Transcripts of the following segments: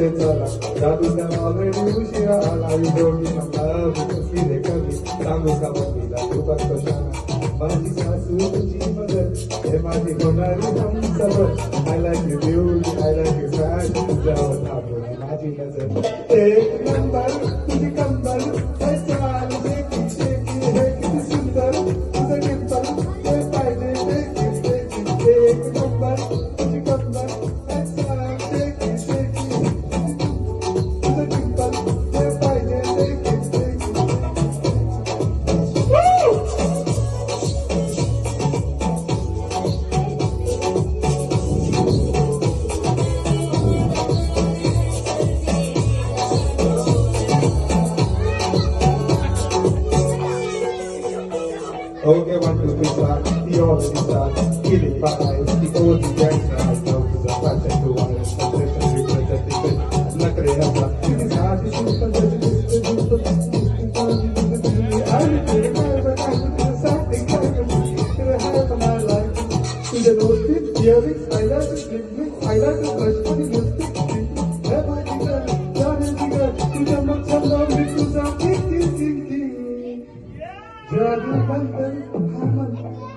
पुढे चला जादूच्या ऑलरेडी उशिरा आला दोघी रे कमी सांगू का मम्मीला तू बघ कशाला माझी सासू तुझी मदत हे माझी होणारी Humsafar I like you beauty I like you fashion तुझ्यावर थांबवली माझी नजर एक नंबर तुझी कंबर हे चाल शेकी शेकी हे किती सुंदर तुझं डिंपल हे पाहिजे शेकी एक नंबर तुझी कंबर हे चाल शेकी शेकी तुझं डिंपल हे पाहिजे शेकी Okay, 1, 2, 3, start. The already start. Killing my eyes. The old gangster. I know who's a fashion to one. Obsession, representing. Nakre hapa. It is hard to shoot for the I will take my life. I will do something. I will do a half of my life. To the nose tip, earrings, eyelashes, lip, eyeliner, brush for the lipstick. Have I begun? Done and begun. To the much of love, it was a thinking. जादू बंदर हमन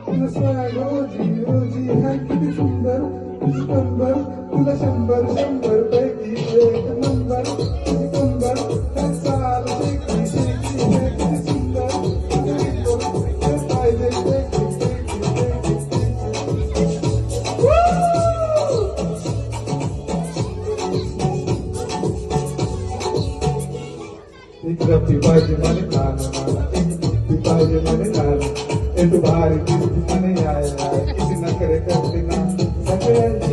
तुला स्वराय रोजी रोजी है किती सुंदर तुझी कंबर तुला शंभर शंभर पैकी एक नंबर तुझी कंबर काय चाल शेकी शेकी है किती सुंदर तुझी डिंपल हे पाहिजे शेकी शेकी एक रफ्ती पाहिजे मला खाना पाहिजे म्हणे लाल हे तू भारी दिसती म्हणे आय किती नखरे करते ना सगळ्यांची